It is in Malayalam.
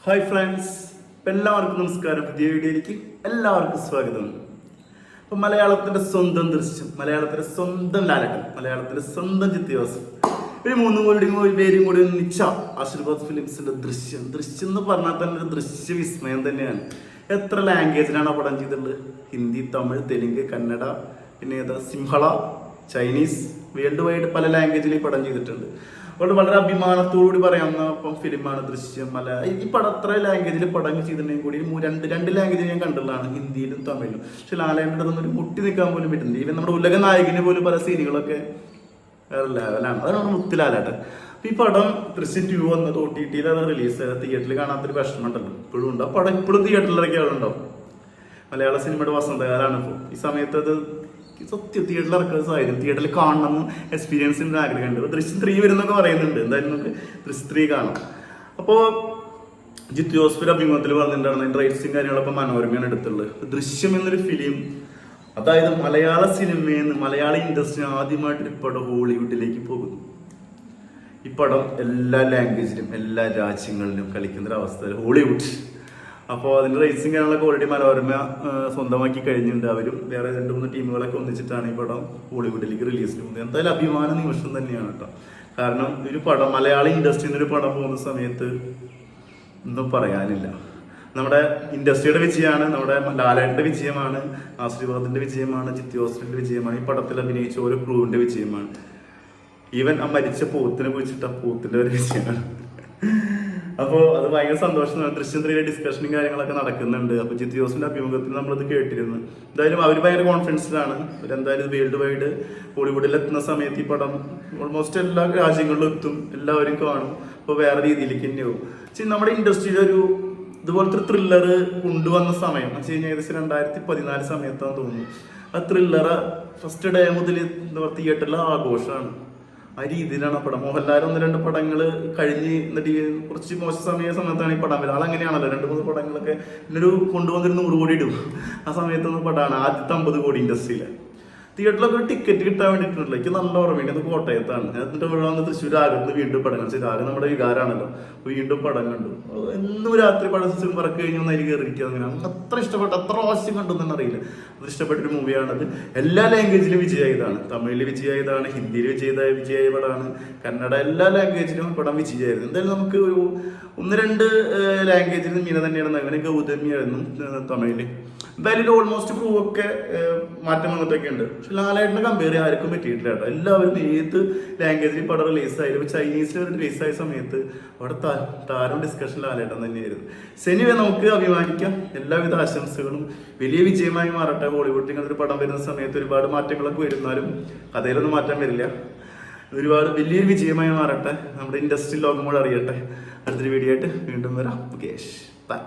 ഹായ് ഫ്രണ്ട്സ്, എല്ലാവർക്കും നമസ്കാരം. പുതിയ വീഡിയോയിലേക്ക് എല്ലാവർക്കും സ്വാഗതം. അപ്പം മലയാളത്തിൻ്റെ സ്വന്തം ദൃശ്യം, മലയാളത്തിൻ്റെ സ്വന്തം ലാലേട്ടൻ, മലയാളത്തിൻ്റെ സ്വന്തം ജിത്തു ജോസഫ്, ഒരു പേരും കൂടി ഒന്നിച്ച ആശീർവാദ് ഫിലിംസിൻ്റെ ദൃശ്യം എന്ന് പറഞ്ഞാൽ തന്നെ ഒരു ദൃശ്യവിസ്മയം തന്നെയാണ്. എത്ര ലാംഗ്വേജിലാണ് ആ പടം ചെയ്തിട്ടുള്ളത്? ഹിന്ദി, തമിഴ്, തെലുങ്ക്, കന്നഡ, പിന്നെ ഏതാ സിംഹള, ചൈനീസ്, വേൾഡ് വൈഡ് പല ലാംഗ്വേജിൽ ഈ പടം ചെയ്തിട്ടുണ്ട്. അതുകൊണ്ട് വളരെ അഭിമാനത്തോടുകൂടി പറയാവുന്ന ഫിലിമാണ് ദൃശ്യം. ഈ പടം അത്ര ലാംഗ്വേജിൽ പടം ചെയ്തിട്ടുണ്ടെങ്കിൽ കൂടി രണ്ട് ലാംഗ്വേജിൽ ഞാൻ കണ്ടുള്ളതാണ്, ഹിന്ദിയിലും തമിഴിലും. പക്ഷെ ലാലേട്ടൻ്റെ അതൊന്നും മുട്ടി നിൽക്കാൻ പോലും പറ്റുന്നില്ല. ഈവൻ നമ്മുടെ ഉലക നായകന് പോലും പല സീനുകളൊക്കെ വേറെ ലെവലാണ്. അതാണ് മുത്ത് ലാലേട്ടൻ. ഈ പടം ദൃശ്യം 2 വന്നത് OTT റിലീസ് ചെയ്തത്. തിയേറ്ററിൽ കാണാത്തൊരു വിഷമം ഉണ്ടല്ലോ, ഇപ്പോഴും ഉണ്ട്. ആ പടം ഇപ്പോഴും തിയേറ്ററിലൊക്കെ ആളുണ്ടാവും. മലയാള സിനിമയുടെ വസന്തകാലാണ് ഇപ്പോൾ. ഈ സമയത്ത് അത് സത്യം തിയേറ്ററിൽ ഇറക്കുന്ന സാഹചര്യം, തിയേറ്ററിൽ കാണണമെന്ന് എക്സ്പീരിയൻസിൻ്റെ ആഗ്രഹമുണ്ട്. ദൃശ്യം 3 വരുന്നൊക്കെ പറയുന്നുണ്ട്. എന്തായാലും നമുക്ക് ദൃശ്യം 3 കാണാം. അപ്പോൾ ജിത്തു ജോസഫ് അഭിമുഖത്തിൽ പറഞ്ഞിട്ടുണ്ടായിരുന്നു അതിൻ്റെ റൈറ്റ്സും കാര്യങ്ങളൊക്കെ മനോരമയാണ് എടുത്തുള്ളത്. ദൃശ്യം എന്നൊരു ഫിലിം, അതായത് മലയാള സിനിമയിൽ നിന്ന് മലയാള ഇൻഡസ്ട്രി ആദ്യമായിട്ട് ഇപ്പോഴും ഹോളിവുഡിലേക്ക് പോകുന്നു. ഈ പടം എല്ലാ ലാംഗ്വേജിലും എല്ലാ രാജ്യങ്ങളിലും കളിക്കുന്നൊരവസ്ഥ ഹോളിവുഡ്. അപ്പോൾ അതിൻ്റെ റേസിംഗ് കാര്യങ്ങളൊക്കെ ഓൾറെഡി മനോരമ സ്വന്തമാക്കി കഴിഞ്ഞിട്ടുണ്ട്. അവരും വേറെ 2-3 ടീമുകളൊക്കെ ഒന്നിച്ചിട്ടാണ് ഈ പടം ഹോളിവുഡിലേക്ക് റിലീസ് ചെയ്യുന്നത്. എന്തായാലും അഭിമാന നിമിഷം തന്നെയാണ് കേട്ടോ. കാരണം ഒരു പടം മലയാള ഇൻഡസ്ട്രിയിൽ നിന്ന് ഒരു പടം പോകുന്ന സമയത്ത് ഒന്നും പറയാനില്ല. നമ്മുടെ ഇൻഡസ്ട്രിയുടെ വിജയമാണ്, നമ്മുടെ ലാലേട്ടൻ്റെ വിജയമാണ്, ആശീർവാദിൻ്റെ വിജയമാണ്, ജിത്തു ജോസഫിൻ്റെ വിജയമാണ്, ഈ പടത്തിൽ അഭിനയിച്ച ഓരോ ക്രൂവിൻ്റെ വിജയമാണ്. ഈവൻ ആ മരിച്ച പോത്തിനെ കുറിച്ചിട്ട് ആ പോത്തിൻ്റെ ഒരു വിജയമാണ്. അപ്പോൾ അത് ഭയങ്കര സന്തോഷമാണ്. ദൃശ്യം 3 ഡിസ്കഷനും കാര്യങ്ങളൊക്കെ നടക്കുന്നുണ്ട്. അപ്പോൾ ജിത്തു ജോസഫിൻ്റെ അഭിമുഖത്തിൽ നമ്മളത് കേട്ടിരുന്നു. എന്തായാലും അവർ ഭയങ്കര കോൺഫിഡൻസിലാണ്. അവരെന്തായാലും വേൾഡ് വൈഡ് ഹോളിവുഡിൽ എത്തുന്ന സമയത്ത് ഈ പടം ഓൾമോസ്റ്റ് എല്ലാ രാജ്യങ്ങളിലും എത്തും, എല്ലാവരും കാണും. അപ്പോൾ വേറെ രീതിയിലേക്ക് തന്നെയാവും. നമ്മുടെ ഇൻഡസ്ട്രിയിൽ ഒരു ഇതുപോലത്തെ ത്രില്ലർ കൊണ്ടുവന്ന സമയം എന്ന് വെച്ച് കഴിഞ്ഞാൽ ഏകദേശം 2014 സമയത്താന്ന് തോന്നുന്നു. ആ ത്രില്ലറ് ഫസ്റ്റ് ഡേ മുതൽ എന്താ പറയുക തിയേറ്ററിലെ ആഘോഷമാണ്. ആ രീതിയിലാണ് ആ പടം. മോഹൻലാൽ 1-2 പടങ്ങൾ കഴിഞ്ഞ് എന്നിട്ട് കുറച്ച് മോശം സമയത്താണ് ഈ പടം വരുന്നത്. ആളങ്ങനെയാണല്ലോ, 2-3 പടങ്ങളൊക്കെ എന്നൊരു കൊണ്ടുവന്നൊരു 100 കോടി ഇടും. ആ സമയത്തൊന്നും പടമാണ് ആദ്യത്തെ 50 കോടി ഇൻഡസ്ട്രിയിൽ. തിയേറ്ററിലൊക്കെ ഒരു ടിക്കറ്റ് കിട്ടാൻ വേണ്ടിയിട്ടുണ്ടല്ലോ. എനിക്ക് നല്ല ഓർമ്മയുണ്ട്. അത് കോട്ടയത്താണ്. എന്നിട്ട് ഇവിടെ തൃശ്ശൂർ ആകത്ത് വീണ്ടും പടം കണ്ടു. രാഗം നമ്മുടെ വികാരമാണല്ലോ. വീണ്ടും പടം കണ്ടു. എന്നും രാത്രി പടം വർക്ക് കഴിഞ്ഞ് ഒന്ന് അതിൽ കയറിയിരിക്കുക. അങ്ങനെ അത്ര ഇഷ്ടപ്പെട്ട അത്ര ആവശ്യം കണ്ടു തന്നെ അറിയില്ല. അത് ഇഷ്ടപ്പെട്ടൊരു മൂവിയാണത്. എല്ലാ ലാംഗ്വേജിലും വിജയമായതാണ്. തമിഴിൽ വിജയമായതാണ്, ഹിന്ദിയിൽ വിജയമായ പടമാണ്, കന്നഡ എല്ലാ ലാംഗ്വേജിലും പടം വിജയമായിരുന്നു. എന്തായാലും നമുക്ക് ഒരു 1-2 ലാംഗ്വേജിൽ മീന തന്നെയാണ്. അങ്ങനെ ഗൗതമിയായിരുന്നു തമിഴിൽ. എന്തായാലും ഓൾമോസ്റ്റ് പ്രൂവൊക്കെ മാറ്റം വന്നിട്ടൊക്കെ ഉണ്ട്. പക്ഷെ ലാലേട്ടനെ കമ്പയർ ചെയ്യാൻ ആർക്കും പറ്റിയിട്ടില്ല കേട്ടോ. എല്ലാവരും ഏത് ലാംഗ്വേജിൽ പടം റിലീസായാലും ചൈനീസിൽ റിലീസായ സമയത്ത് അവിടെ താരം ഡിസ്കഷൻ ലാലേട്ടൻ തന്നെയായിരുന്നു. എനിവേ നമുക്ക് അഭിമാനിക്കാം. എല്ലാവിധ ആശംസകളും. വലിയ വിജയമായി മാറട്ടെ. ഹോളിവുഡിൽ ഇങ്ങനൊരു പടം വരുന്ന സമയത്ത് ഒരുപാട് മാറ്റങ്ങളൊക്കെ വരുന്നാലും കഥയിലൊന്നും മാറ്റം വരില്ല. ഒരുപാട് വലിയൊരു വിജയമായി മാറട്ടെ. നമ്മുടെ ഇൻഡസ്ട്രി ലോകം കൂടെ അറിയട്ടെ. അടുത്തൊരു വീഡിയോ ആയിട്ട് വീണ്ടും വരാം. മുകേഷ്, ബൈ.